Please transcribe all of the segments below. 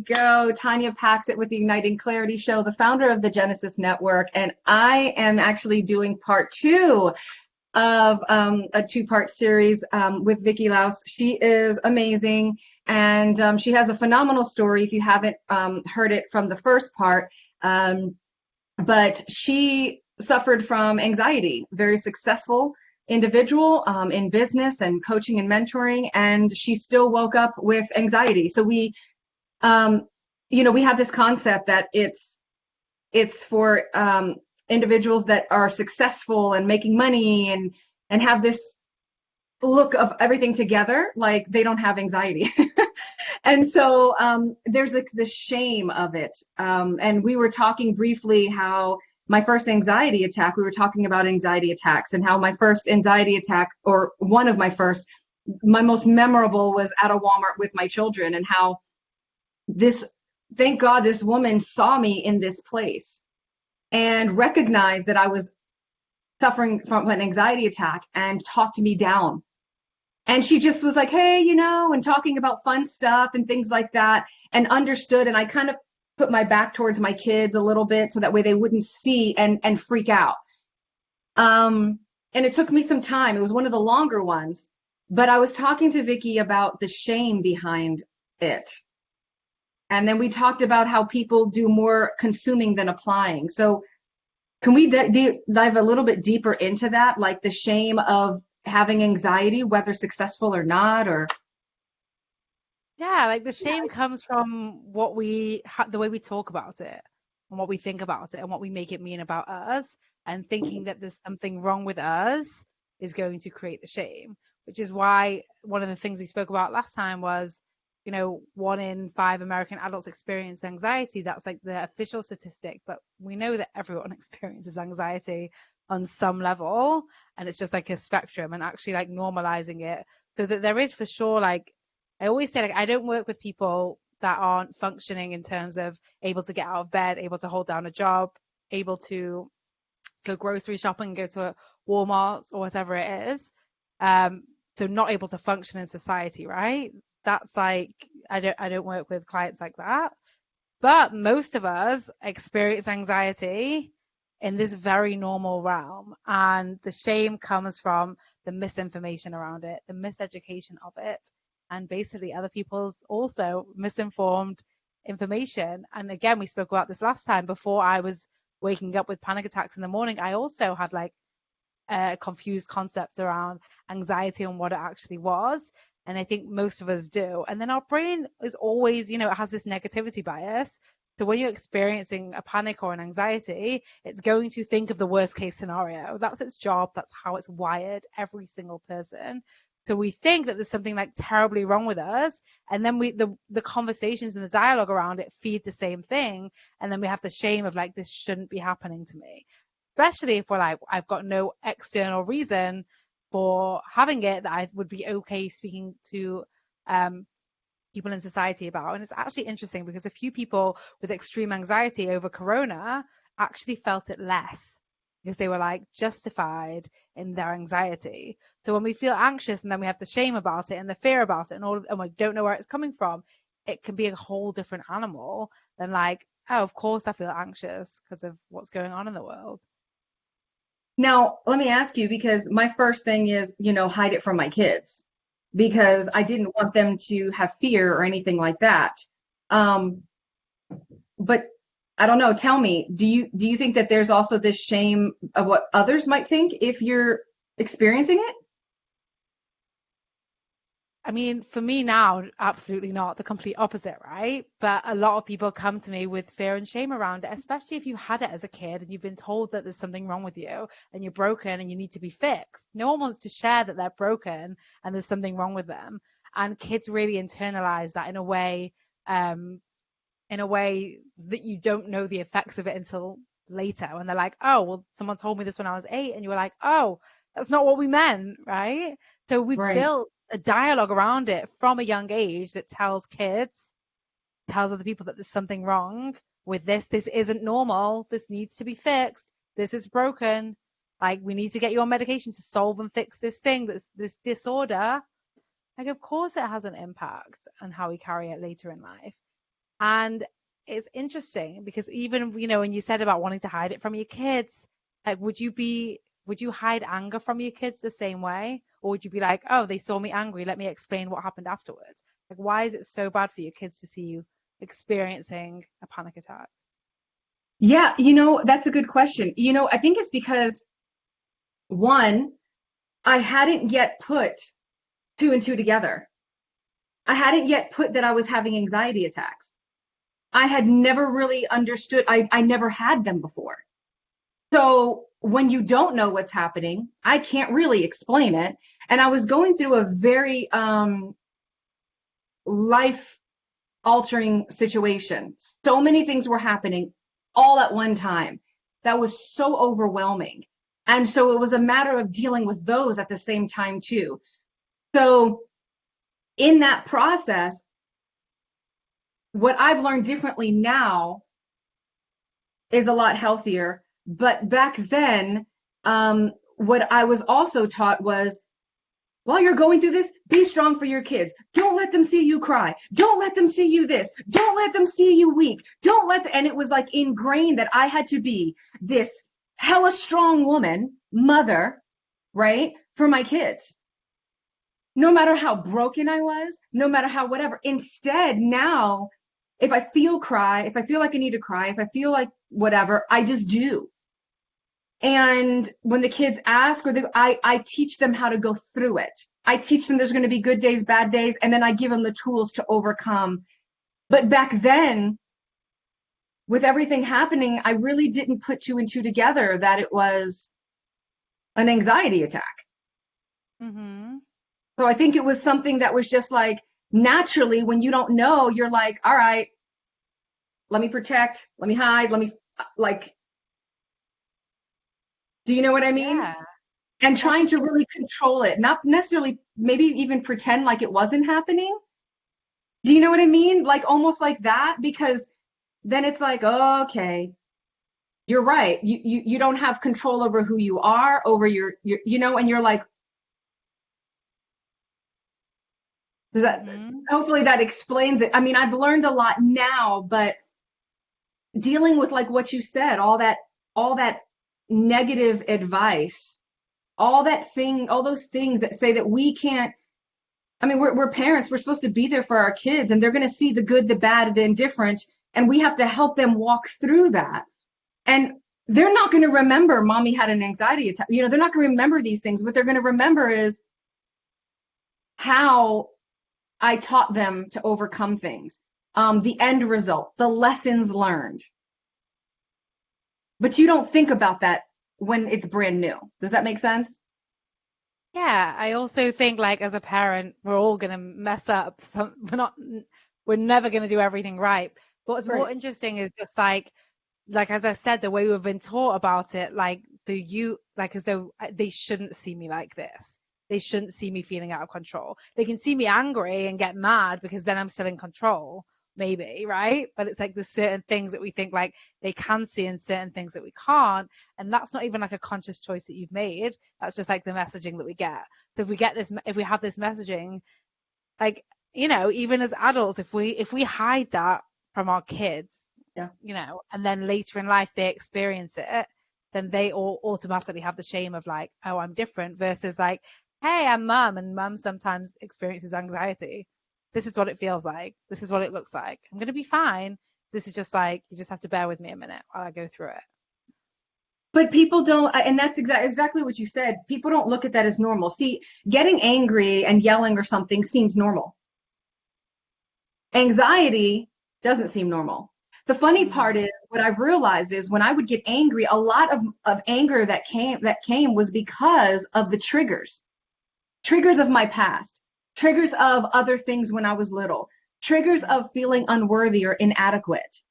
go. Tanya Patxot with the Igniting Clarity Show, the founder of the Genesis Network. And I am actually doing part two of a two-part series with Vikki Louise. She is amazing. And she has a phenomenal story if you haven't heard it from the first part. But she suffered from anxiety, very successful individual in business and coaching and mentoring, and she still woke up with anxiety. So we have this concept that it's for individuals that are successful and making money and have this look of everything together, like they don't have anxiety. And so there's like the shame of it. And we were talking briefly how my first anxiety attack, we were talking about anxiety attacks and how my first anxiety attack, or one of my first, my most memorable, was at a Walmart with my children, and how thank God this woman saw me in this place and recognized that I was suffering from an anxiety attack and talked me down. And she just was like, hey, and talking about fun stuff and things like that, and understood. And I kind of put my back towards my kids a little bit so that way they wouldn't see and freak out. And it took me some time. It was one of the longer ones, but I was talking to Vikki about the shame behind it. And then we talked about how people do more consuming than applying. So can we dive a little bit deeper into that, like the shame of having anxiety, whether successful or not, or? Yeah, like the shame comes from the way we talk about it and what we think about it and what we make it mean about us, and thinking that there's something wrong with us is going to create the shame, which is why one of the things we spoke about last time was, 1 in 5 American adults experience anxiety. That's like the official statistic, but we know that everyone experiences anxiety on some level, and it's just like a spectrum, and actually like normalizing it so that there is for sure, like I always say, like I don't work with people that aren't functioning in terms of able to get out of bed, able to hold down a job, able to go grocery shopping, go to a Walmart or whatever it is. So not able to function in society, right? That's like I don't work with clients like that. But most of us experience anxiety in this very normal realm, and the shame comes from the misinformation around it, the miseducation of it, and basically other people's also misinformed information. And again, we spoke about this last time. Before I was waking up with panic attacks in the morning, I also had like confused concepts around anxiety and what it actually was. And I think most of us do. And then our brain is always, it has this negativity bias. So when you're experiencing a panic or an anxiety, it's going to think of the worst case scenario. That's its job. That's how it's wired, every single person. So we think that there's something like terribly wrong with us. And then the conversations and the dialogue around it feed the same thing. And then we have the shame of like, this shouldn't be happening to me. Especially if we're like, I've got no external reason for having it that I would be okay speaking to people in society about. And it's actually interesting because a few people with extreme anxiety over Corona actually felt it less because they were like justified in their anxiety. So when we feel anxious and then we have the shame about it and the fear about it and we don't know where it's coming from, it can be a whole different animal than like, oh, of course I feel anxious because of what's going on in the world. Now, let me ask you, because my first thing is, hide it from my kids, because I didn't want them to have fear or anything like that. But I don't know, tell me, do you think that there's also this shame of what others might think if you're experiencing it? I mean, for me now, absolutely not. The complete opposite, right? But a lot of people come to me with fear and shame around it, especially if you had it as a kid and you've been told that there's something wrong with you and you're broken and you need to be fixed. No one wants to share that they're broken and there's something wrong with them. And kids really internalize that in a way that you don't know the effects of it until later. When they're like, oh, well, someone told me this when I was 8, and you were like, oh, that's not what we meant, right? So we've built a dialogue around it from a young age that tells other people that there's something wrong with this. This isn't normal. This needs to be fixed. This is broken. Like, we need to get you on medication to solve and fix this thing, this disorder. Like, of course it has an impact on how we carry it later in life. And it's interesting because even, you know, when you said about wanting to hide it from your kids, like, would you hide anger from your kids the same way? Or would you be like, oh, they saw me angry, let me explain what happened afterwards? Like, why is it so bad for your kids to see you experiencing a panic attack? Yeah, that's a good question. I think it's because one, I hadn't yet put two and two together. I hadn't yet put that I was having anxiety attacks. I had never really understood. I never had them before. So when you don't know what's happening, I can't really explain it. And I was going through a very life altering situation. So many things were happening all at one time. That was so overwhelming. And so it was a matter of dealing with those at the same time too. So in that process, what I've learned differently now is a lot healthier. But back then, what I was also taught was, while you're going through this, be strong for your kids. Don't let them see you cry. Don't let them see you this. Don't let them see you weak. And it was like ingrained that I had to be this hella strong woman, mother, right, for my kids. No matter how broken I was, no matter how whatever. Instead, now, if I feel like I need to cry, if I feel like whatever, I just do. And when the kids ask, I teach them how to go through it. I teach them there's going to be good days, bad days, and then I give them the tools to overcome. But back then, with everything happening, I really didn't put two and two together that it was an anxiety attack. Mm-hmm. So I think it was something that was just like, naturally, when you don't know, you're like, all right, let me protect, let me hide, do you know what I mean? Yeah. And trying to really control it, not necessarily maybe even pretend like it wasn't happening. Do you know what I mean? Like almost like that, because then it's like, oh, okay, you're right. You don't have control over who you are, over your and you're like, does that, Mm-hmm. hopefully that explains it. I mean, I've learned a lot now, but dealing with like what you said, all that negative advice, all those things that say that we can't. I mean, we're parents. We're supposed to be there for our kids, and they're going to see the good, the bad, the indifferent, and we have to help them walk through that. And they're not going to remember mommy had an anxiety attack. They're not going to remember these things. What they're going to remember is how I taught them to overcome things, the end result, the lessons learned. But you don't think about that when it's brand new. Does that make sense? Yeah, I also think like as a parent, we're all gonna mess up. We're never gonna do everything right. But what's more Right. interesting is just like as I said, the way we've been taught about it, like as though they shouldn't see me like this. They shouldn't see me feeling out of control. They can see me angry and get mad because then I'm still in control, maybe, right? But it's like there's certain things that we think like they can see and certain things that we can't. And that's not even like a conscious choice that you've made. That's just like the messaging that we get. So if we have this messaging, like, even as adults, if we hide that from our kids, Yeah. and then later in life they experience it, then they all automatically have the shame of like, oh, I'm different, versus like, hey, I'm mum, and mum sometimes experiences anxiety. This is what it feels like. This is what it looks like. I'm going to be fine. This is just like, you just have to bear with me a minute while I go through it. But people don't, and that's exactly what you said. People don't look at that as normal. See, getting angry and yelling or something seems normal. Anxiety doesn't seem normal. The funny part is, what I've realized is when I would get angry, a lot of anger that came was because of the triggers of my past, triggers of other things when I was little, triggers of feeling unworthy or inadequate.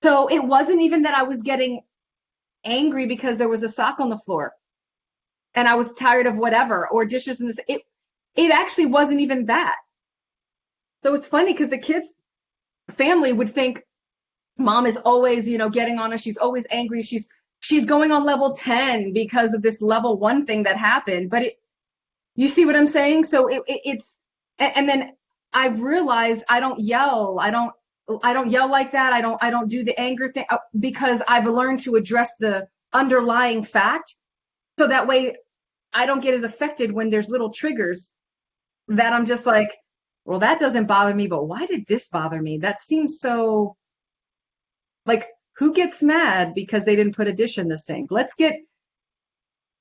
So it wasn't even that I was getting angry because there was a sock on the floor and I was tired of whatever, or dishes in this. It actually wasn't even that. So it's funny because the kids' family would think mom is always, getting on us. She's always angry. She's going on level 10 because of this level 1 thing that happened. But you see what I'm saying? So it's, and then I've realized I don't yell. I don't I don't yell like that. I don't do the anger thing because I've learned to address the underlying fact. So that way I don't get as affected when there's little triggers that I'm just like, well, that doesn't bother me, but why did this bother me? That seems so like, who gets mad because they didn't put a dish in the sink? Let's get,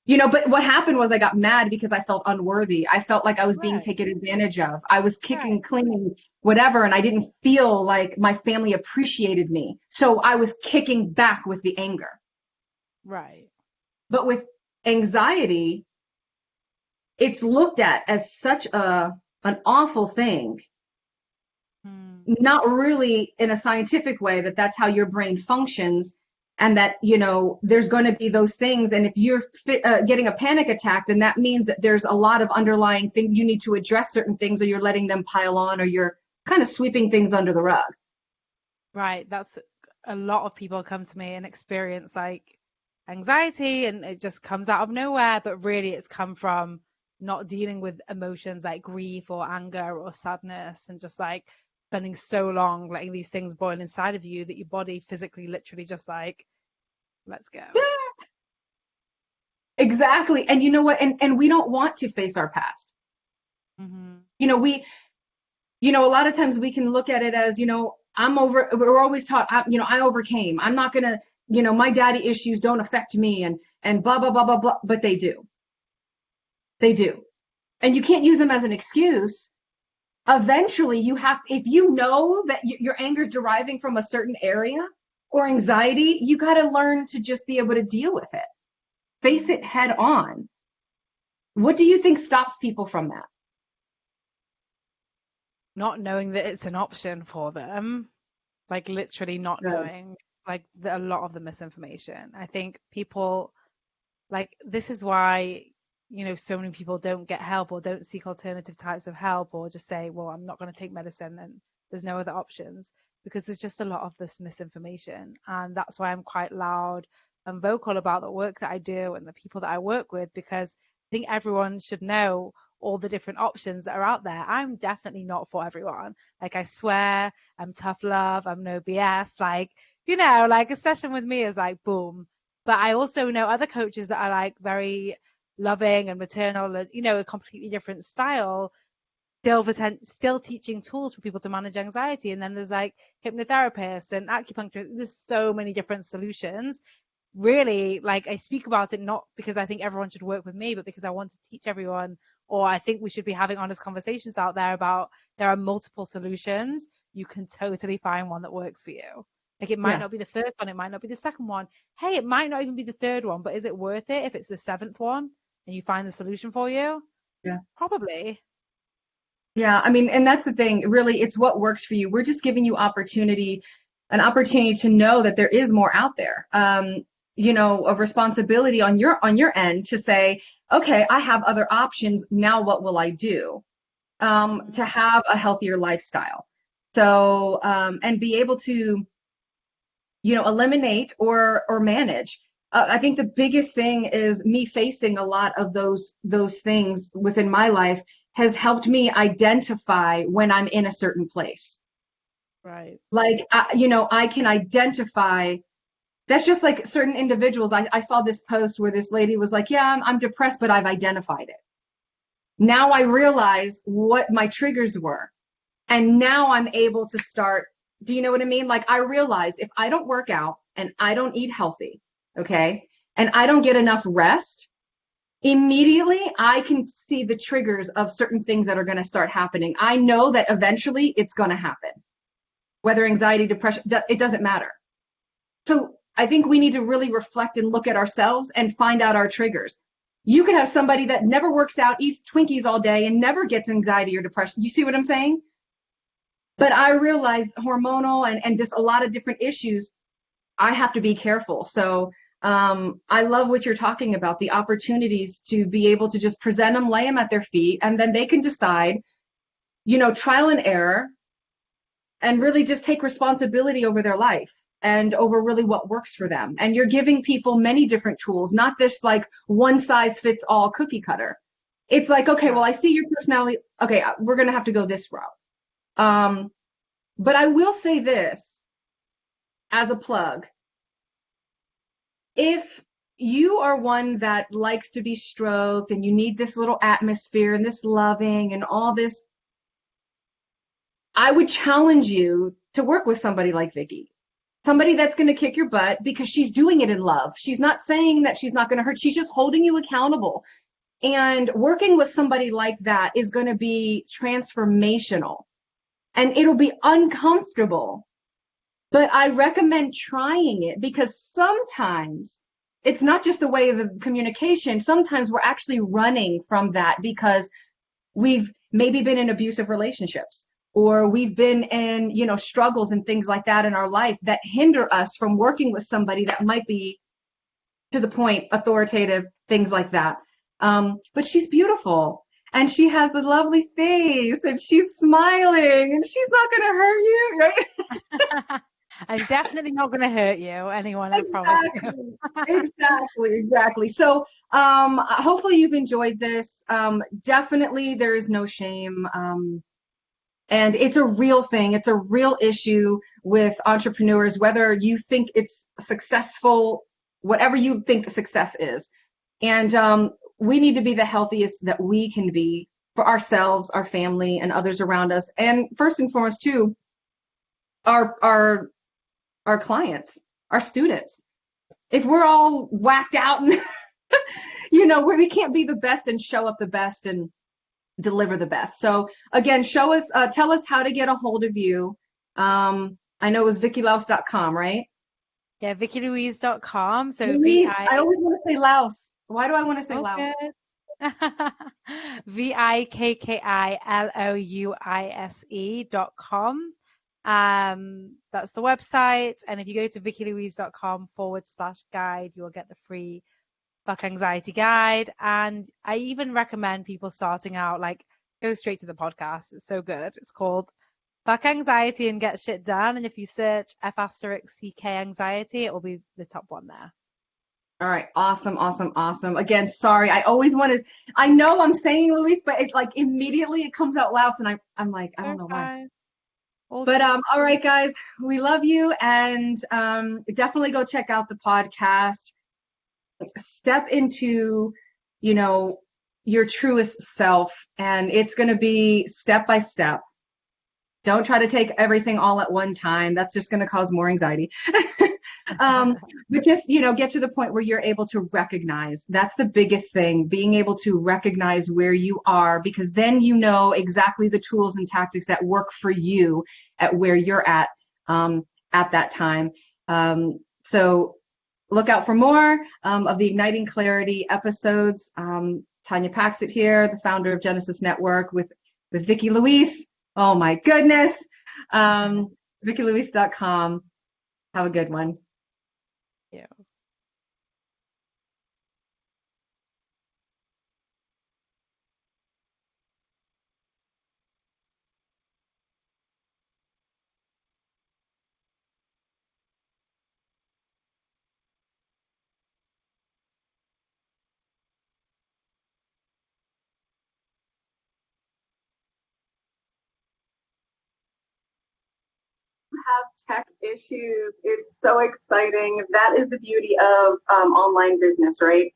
but what happened was I got mad because I felt unworthy. I felt like I was being Right. taken advantage of. I was kicking, Right. cleaning, whatever, and I didn't feel like my family appreciated me. So I was kicking back with the anger. Right. But with anxiety, it's looked at as such an awful thing, Hmm. not really in a scientific way that that's how your brain functions, and that there's going to be those things, and if you're getting a panic attack, then that means that there's a lot of underlying things you need to address, certain things, or you're letting them pile on, or you're kind of sweeping things under the rug. Right. That's a lot of people come to me and experience like anxiety and it just comes out of nowhere, but really it's come from not dealing with emotions like grief or anger or sadness and just like spending so long letting these things boil inside of you that your body physically literally just like, let's go. Exactly. And you know what, and we don't want to face our past. Hmm. We a lot of times we can look at it as, we're always taught, I overcame. I'm not going to, my daddy issues don't affect me, and blah, blah, blah, blah, blah. But they do. They do. And you can't use them as an excuse. Eventually, if you know that your anger is deriving from a certain area or anxiety, you got to learn to just be able to deal with it, face it head on. What do you think stops people from that? Not knowing that it's an option for them, like literally not Right. knowing, like a lot of the misinformation. I think people like this is why, so many people don't get help or don't seek alternative types of help or just say, well, I'm not going to take medicine and there's no other options because there's just a lot of this misinformation. And that's why I'm quite loud and vocal about the work that I do and the people that I work with, because I think everyone should know all the different options that are out there. I'm definitely not for everyone. Like, I swear, I'm tough love, I'm no BS. Like, like a session with me is like, boom. But I also know other coaches that are like very loving and maternal, and, a completely different style, still teaching tools for people to manage anxiety. And then there's like hypnotherapists and acupuncturists. There's so many different solutions. Really, like, I speak about it not because I think everyone should work with me, but because I want to teach everyone, or I think we should be having honest conversations out there about there are multiple solutions. You can totally find one that works for you. Like, it might Yeah. not be the first one, it might not be the second one. Hey, it might not even be the third one, but is it worth it if it's the seventh one and you find the solution for you? Yeah. Probably. Yeah, I mean, and that's the thing, really, it's what works for you. We're just giving you an opportunity to know that there is more out there. A responsibility on your end to say, okay, I have other options. Now what will I do? Hmm. To have a healthier lifestyle. So, and be able to, eliminate or manage. I think the biggest thing is me facing a lot of those things within my life has helped me identify when I'm in a certain place. Right. Like, I can identify. That's just like certain individuals. I saw this post where this lady was like, yeah, I'm depressed, but I've identified it. Now I realize what my triggers were. And now I'm able to start. Do you know what I mean? Like, I realized if I don't work out and I don't eat healthy, okay, and I don't get enough rest, immediately I can see the triggers of certain things that are going to start happening. I know that eventually it's going to happen, whether anxiety, depression, it doesn't matter. So I think we need to really reflect and look at ourselves and find out our triggers. You could have somebody that never works out, eats Twinkies all day, and never gets anxiety or depression. You see what I'm saying? But I realized hormonal and just a lot of different issues, I have to be careful. So I love what you're talking about, the opportunities to be able to just present them, lay them at their feet, and then they can decide, trial and error, and really just take responsibility over their life and over really what works for them. And you're giving people many different tools, not this like one size fits all cookie cutter. It's like, okay, well, Right. I see your personality. Okay, we're going to have to go this route. Um, But I will say this as a plug. If you are one that likes to be stroked and you need this little atmosphere and this loving and all this, I would challenge you to work with somebody like Vikki. Somebody that's going to kick your butt because she's doing it in love. She's not saying that she's not going to hurt. She's just holding you accountable. And working with somebody like that is going to be transformational and it'll be uncomfortable. But I recommend trying it because sometimes it's not just the way of the communication. Sometimes we're actually running from that because we've maybe been in abusive relationships or we've been in, struggles and things like that in our life that hinder us from working with somebody that might be to the point, authoritative, things like that. But she's beautiful and she has a lovely face and she's smiling and she's not going to hurt you, right? I'm definitely not going to hurt you, anyone, I promise you. Exactly. So hopefully you've enjoyed this. Definitely there is no shame. And it's a real thing. It's a real issue with entrepreneurs, whether you think it's successful, whatever you think success is. And we need to be the healthiest that we can be for ourselves, our family, and others around us. And first and foremost, too, our clients, our students. If we're all whacked out and, where we can't be the best and show up the best and deliver the best. So again, tell us how to get a hold of you. I know it was VikkiLouse.com, right? Yeah, VikkiLouise.com. So Louise, I always want to say Louse. Why do I want to say Okay. Louse? VikkiLouise.com. That's the website. And if you go to VikkiLouise.com/guide, you'll get the free Fuck Anxiety guide. And I even recommend people starting out, go straight to the podcast. It's so good. It's called Fuck Anxiety and Get Shit Done. And if you search F*CK anxiety, it will be the top one there. All right. Awesome. Again, sorry. I know I'm saying Louise, but it's like immediately it comes out Louse and I'm like, I don't know why. But all right, guys, we love you and definitely go check out the podcast. Step into, your truest self, and it's going to be step by step. Don't try to take everything all at one time. That's just going to cause more anxiety. But just, get to the point where you're able to recognize. That's the biggest thing, being able to recognize where you are, because then you know exactly the tools and tactics that work for you at where you're at that time. So look out for more of the Igniting Clarity episodes. Tanya Patxot here, the founder of Genesis Network with Vikki Louise. Oh my goodness. VikkiLouise.com. Have a good one. Yeah. Have tech issues. It's so exciting. That is the beauty of online business, right?